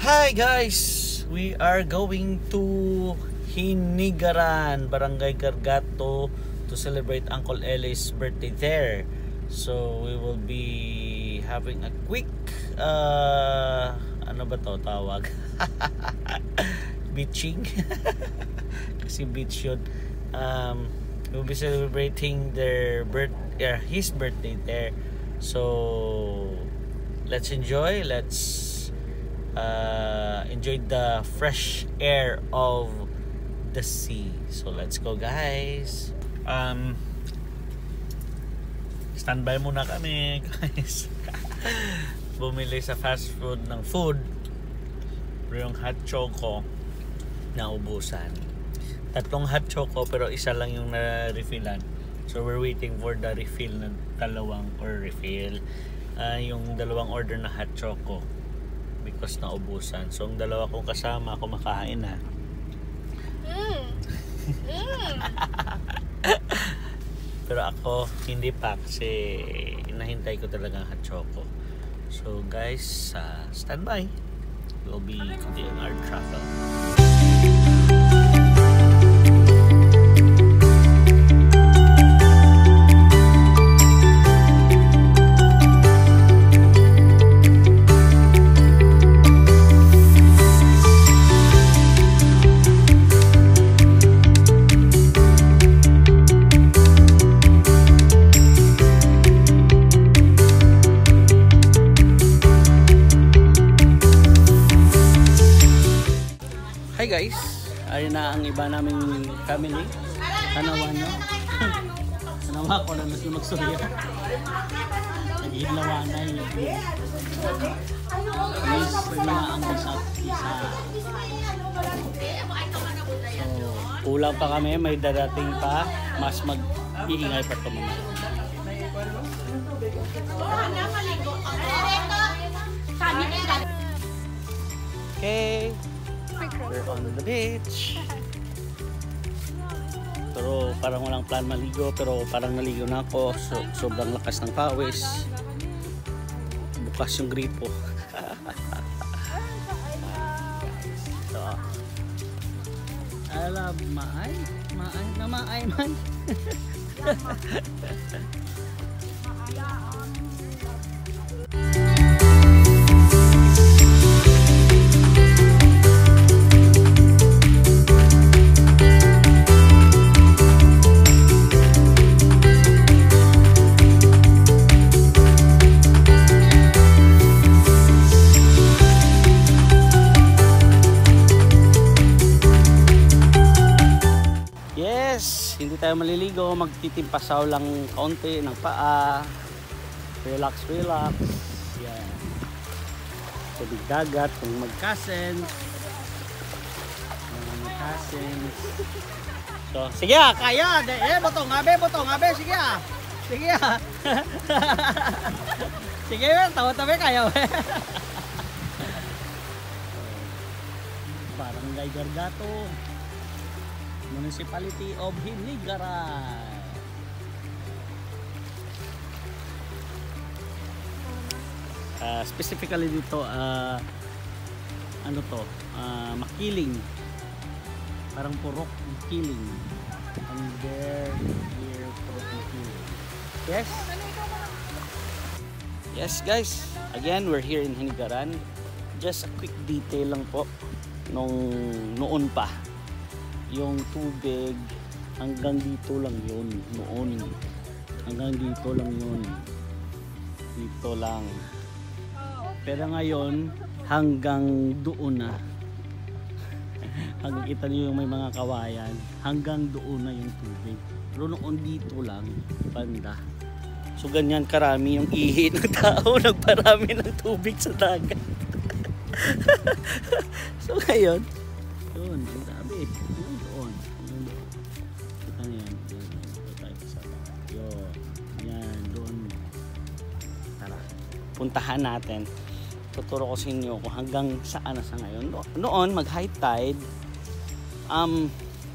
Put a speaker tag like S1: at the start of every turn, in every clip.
S1: Hi guys! We are going to Hinigaran, Barangay Gargato to celebrate Uncle Ellie's birthday there. So we will be having a quick ano ba to tawag? Beaching. Kasi beach yun. We'll be celebrating his birthday there. So let's enjoy. Let's enjoy the fresh air of the sea. So let's go guys. Standby muna kami guys. Bumili sa fast food ng food. Pero yung hot choco naubusan. 3 hot choco pero isa lang yung na-refillan. So we're waiting for the refill na yung dalawang order na hot choco because naubusan. So ang dalawa kong kasama kumakain na. Pero ako hindi pa kasi hinahintay ko talaga ang hot choco. So guys, standby. We'll be continuing our travel. Hi guys, ayun na ang iba naming family. Tanawa nyo. Tanawa ko na mas magsurya. Nag-hidlawanay. Yes, na ang isa. So, ulang pa kami, may dadating pa. Mas mag-iingay pa ito mga. Okay. We're on the beach. Pero parang walang plan maligo, pero parang naligo na ako. Sobrang lakas ng pawis. Bukas yung gripo. So, I love maay man. Hindi tayo maliligo, magtitimpasaw lang kaunti ng paa. Relax. Yan. Tubig dagat, kung mag-cousins. So, sige kaya. Botong abe, sige Sige Sige, tawa-tawa kayo. Barangay Gargato, Municipality of Hinigaran. Specifically dito Makiling. Parang Purok Makiling. And there here Purok Makiling. Yes guys, again we're here in Hinigaran. Just a quick detail lang po noon pa. Yung tubig hanggang dito lang yun noon. Hanggang dito lang yun. Dito lang. Pero ngayon hanggang doon na. Hanggang kita niyo yung may mga kawayan, hanggang doon na yung tubig. Pero noon dito lang banda. So ganyan karami yung ihi ng tao, nagparami ng tubig sa dagat. So ngayon yun, ang sabi doon. Kita niyo yan. Yan, doon. Tara, puntahan natin. Tuturo ko sa inyo kung hanggang saan na sa ngayon. Noon, mag high tide,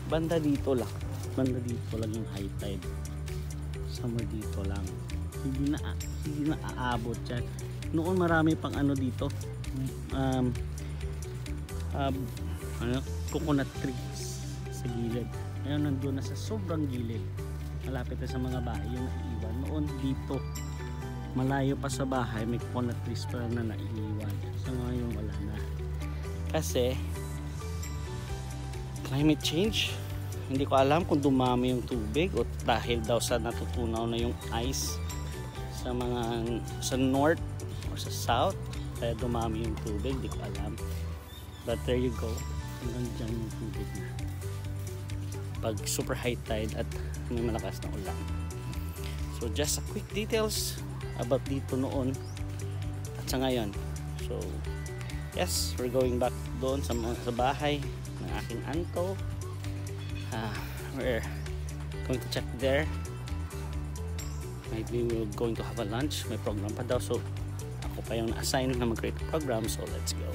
S1: banda dito lang yung high tide. Somewhere dito lang. Hindi na aabot yan. Noon marami pang ano dito. coconut trees sa gilid. Ngayon nandun na sa sobrang gilid, malapit na sa mga bahay yung naiiwan. Noon dito malayo pa sa bahay may coconut trees pa na naiiwan. So ngayon wala na kasi climate change. Hindi ko alam kung dumami yung tubig o dahil daw sa natutunaw na yung ice sa north or sa south kaya dumami yung tubig. Hindi ko alam, but there you go, hanggang dyan yung tubig na pag super high tide at may malakas na ulan. So just a quick details about dito noon at sa ngayon. So yes, we're going back doon sa bahay ng aking uncle. We're going to check there. Maybe we're going to have a lunch. May program pa daw, so ako pa yung na-assign na mag-create program, so let's go.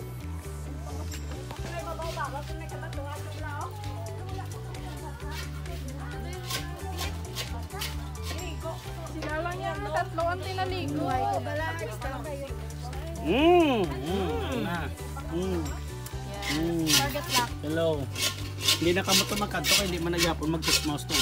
S2: Sila lang yan, tatlo ang tinaligo. Target lock.
S1: Hello. Hindi na kamo ito magkanto kaya hindi man nagyapon mag-mouse to.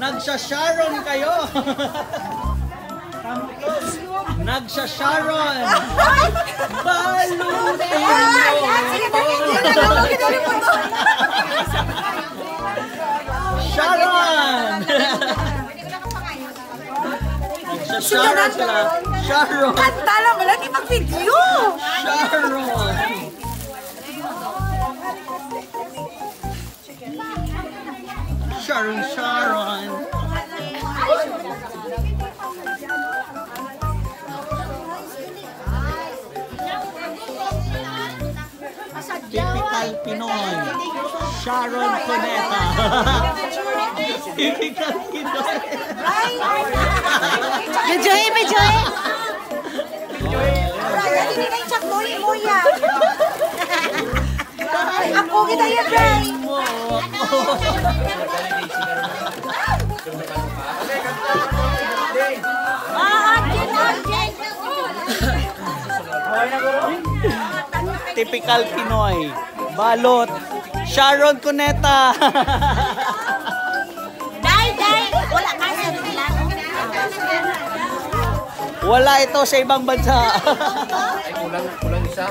S1: Nagsha-Sharon kayo! Nagsha-Sharon! Balutin mo! Sharon! Nagsha-Sharon sila! Sharon!
S2: Kanta lang, wala di mag-video!
S1: Sharon! Sharon, Sharon! Typical Pinoy. Sharon Cuneta. Typical Pinoy.
S2: Medyoy, medyoy! Raya, hindi na yung chakmoy mo yan. Ako kita yan, Bray.
S1: Typical Pinoy. Balot. Sharon Cuneta.
S3: Day, wala ka sa lang.
S1: Wala ito sa ibang bansa.
S4: Ay, kulang isa.